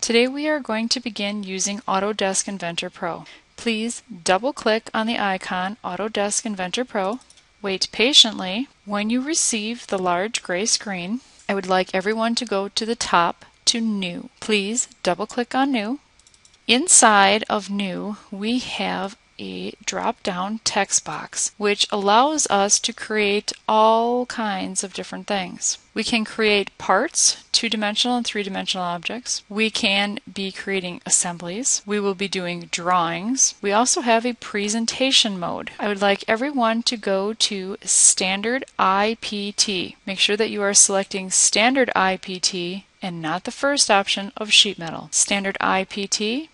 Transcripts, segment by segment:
Today we are going to begin using Autodesk Inventor Pro. Please double-click on the icon Autodesk Inventor Pro. Wait patiently. When you receive the large gray screen, I would like everyone to go to the top to New. Please double-click on New. Inside of New, we have a drop-down text box which allows us to create all kinds of different things. We can create parts, two-dimensional and three-dimensional objects. We can be creating assemblies. We will be doing drawings. We also have a presentation mode. I would like everyone to go to Standard IPT. Make sure that you are selecting Standard IPT and not the first option of sheet metal. Standard IPT.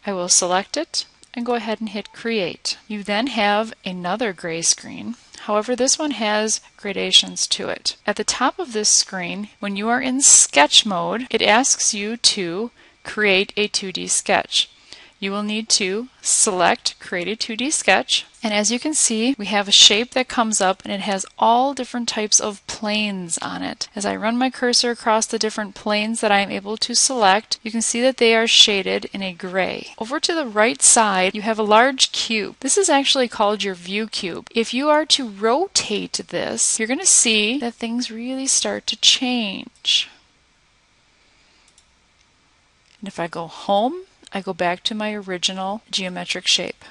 I will select it and go ahead and hit Create. You then have another gray screen. However, this one has gradations to it. At the top of this screen, when you are in sketch mode, it asks you to create a 2D sketch. You will need to select Create a 2D sketch, and as you can see, we have a shape that comes up and it has all different types of planes on it. As I run my cursor across the different planes that I am able to select, you can see that they are shaded in a gray. Over to the right side, you have a large cube. This is actually called your view cube. If you are to rotate this, you're going to see that things really start to change. And if I go home, I go back to my original geometric shape.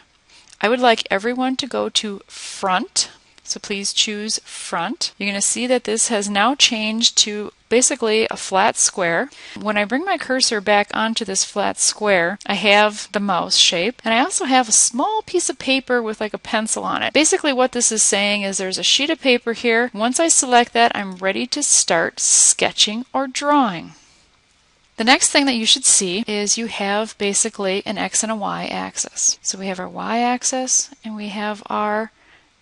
I would like everyone to go to Front, so please choose Front. You're going to see that this has now changed to basically a flat square. When I bring my cursor back onto this flat square, I have the mouse shape, and I also have a small piece of paper with like a pencil on it. Basically what this is saying is there's a sheet of paper here. Once I select that, I'm ready to start sketching or drawing. The next thing that you should see is you have basically an X and a Y axis. So we have our Y axis and we have our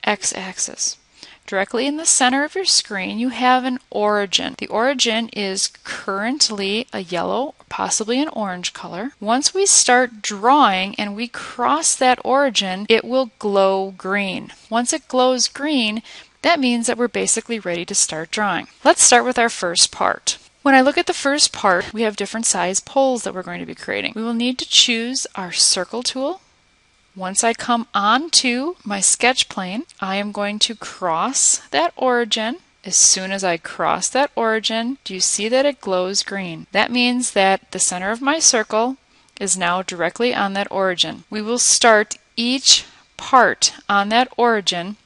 X axis. Directly in the center of your screen you have an origin. The origin is currently a yellow, possibly an orange color. Once we start drawing and we cross that origin, it will glow green. Once it glows green, that means that we're basically ready to start drawing. Let's start with our first part. When I look at the first part, we have different size poles that we're going to be creating. We will need to choose our circle tool. Once I come onto my sketch plane, I am going to cross that origin. As soon as I cross that origin, do you see that it glows green? That means that the center of my circle is now directly on that origin. We will start each part on that origin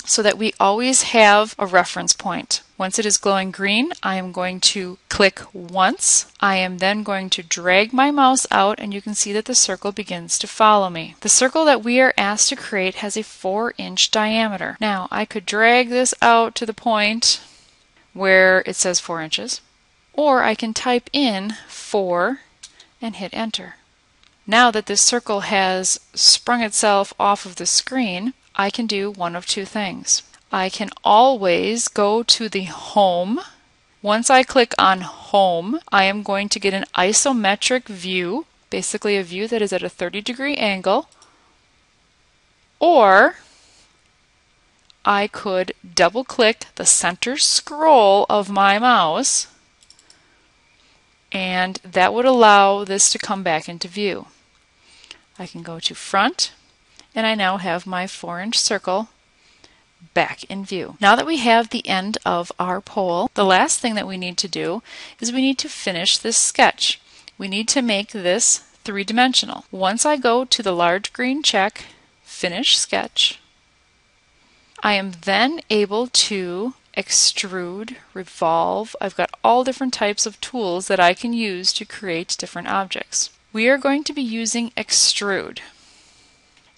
so that we always have a reference point. Once it is glowing green, I am going to click once. I am then going to drag my mouse out and you can see that the circle begins to follow me. The circle that we are asked to create has a 4-inch diameter. Now I could drag this out to the point where it says 4 inches, or I can type in 4 and hit enter. Now that this circle has sprung itself off of the screen, I can do one of two things. I can always go to the Home. Once I click on Home, I am going to get an isometric view, basically a view that is at a 30-degree angle. Or I could double-click the center scroll of my mouse, and that would allow this to come back into view. I can go to Front, and I now have my 4-inch circle back in view. Now that we have the end of our pole, the last thing that we need to do is we need to finish this sketch. We need to make this three-dimensional. Once I go to the large green check, Finish Sketch, I am then able to extrude, revolve. I've got all different types of tools that I can use to create different objects. We are going to be using Extrude.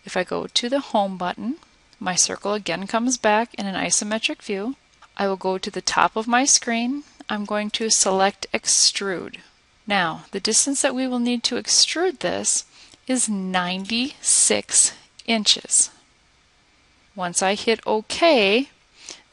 If I go to the Home button, my circle again comes back in an isometric view. I will go to the top of my screen. I'm going to select Extrude. Now, the distance that we will need to extrude this is 96 inches. Once I hit OK,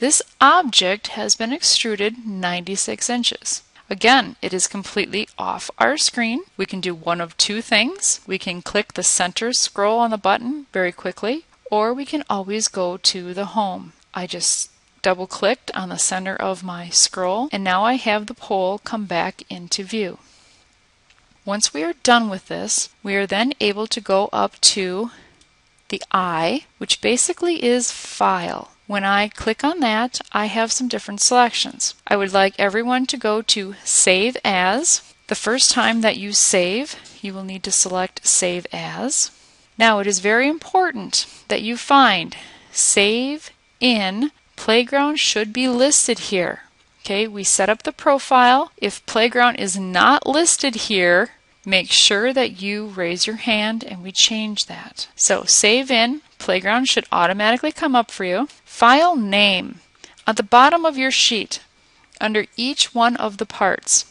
this object has been extruded 96 inches. Again, it is completely off our screen. We can do one of two things. We can click the center scroll on the button very quickly, or we can always go to the Home. I just double clicked on the center of my scroll and now I have the pole come back into view. Once we are done with this, we are then able to go up to the I, which basically is File. When I click on that, I have some different selections. I would like everyone to go to Save As. The first time that you save, you will need to select Save As. Now it is very important that you find Save In. Playground should be listed here. Okay, we set up the profile. If Playground is not listed here, make sure that you raise your hand and we change that. So Save In, Playground should automatically come up for you. File Name. At the bottom of your sheet, under each one of the parts,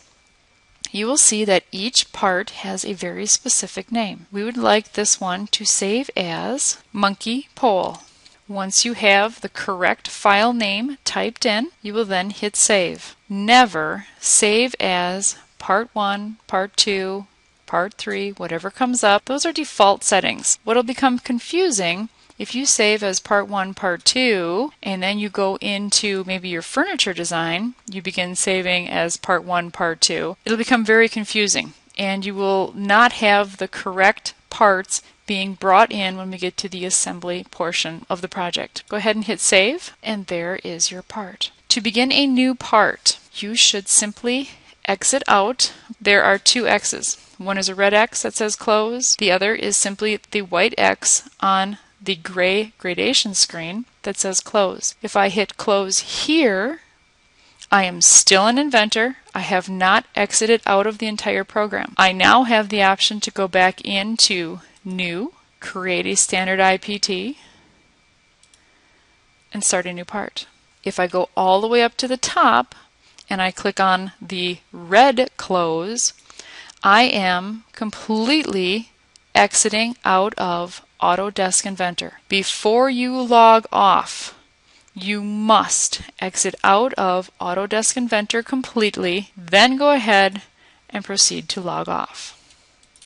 you will see that each part has a very specific name. We would like this one to save as Monkey Pole. Once you have the correct file name typed in, you will then hit Save. Never save as Part 1, Part 2, Part 3, whatever comes up. Those are default settings. What will become confusing if you save as Part 1, Part 2, and then you go into maybe your furniture design, you begin saving as Part 1, Part 2, it'll become very confusing and you will not have the correct parts being brought in when we get to the assembly portion of the project. Go ahead and hit Save, and there is your part. To begin a new part, you should simply exit out. There are two X's. One is a red X that says Close. The other is simply the white X on the gray gradation screen that says Close. If I hit Close here, I am still an Inventor. I have not exited out of the entire program. I now have the option to go back into New, create a standard IPT, and start a new part. If I go all the way up to the top and I click on the red Close, I am completely exiting out of Autodesk Inventor. Before you log off, you must exit out of Autodesk Inventor completely, then go ahead and proceed to log off.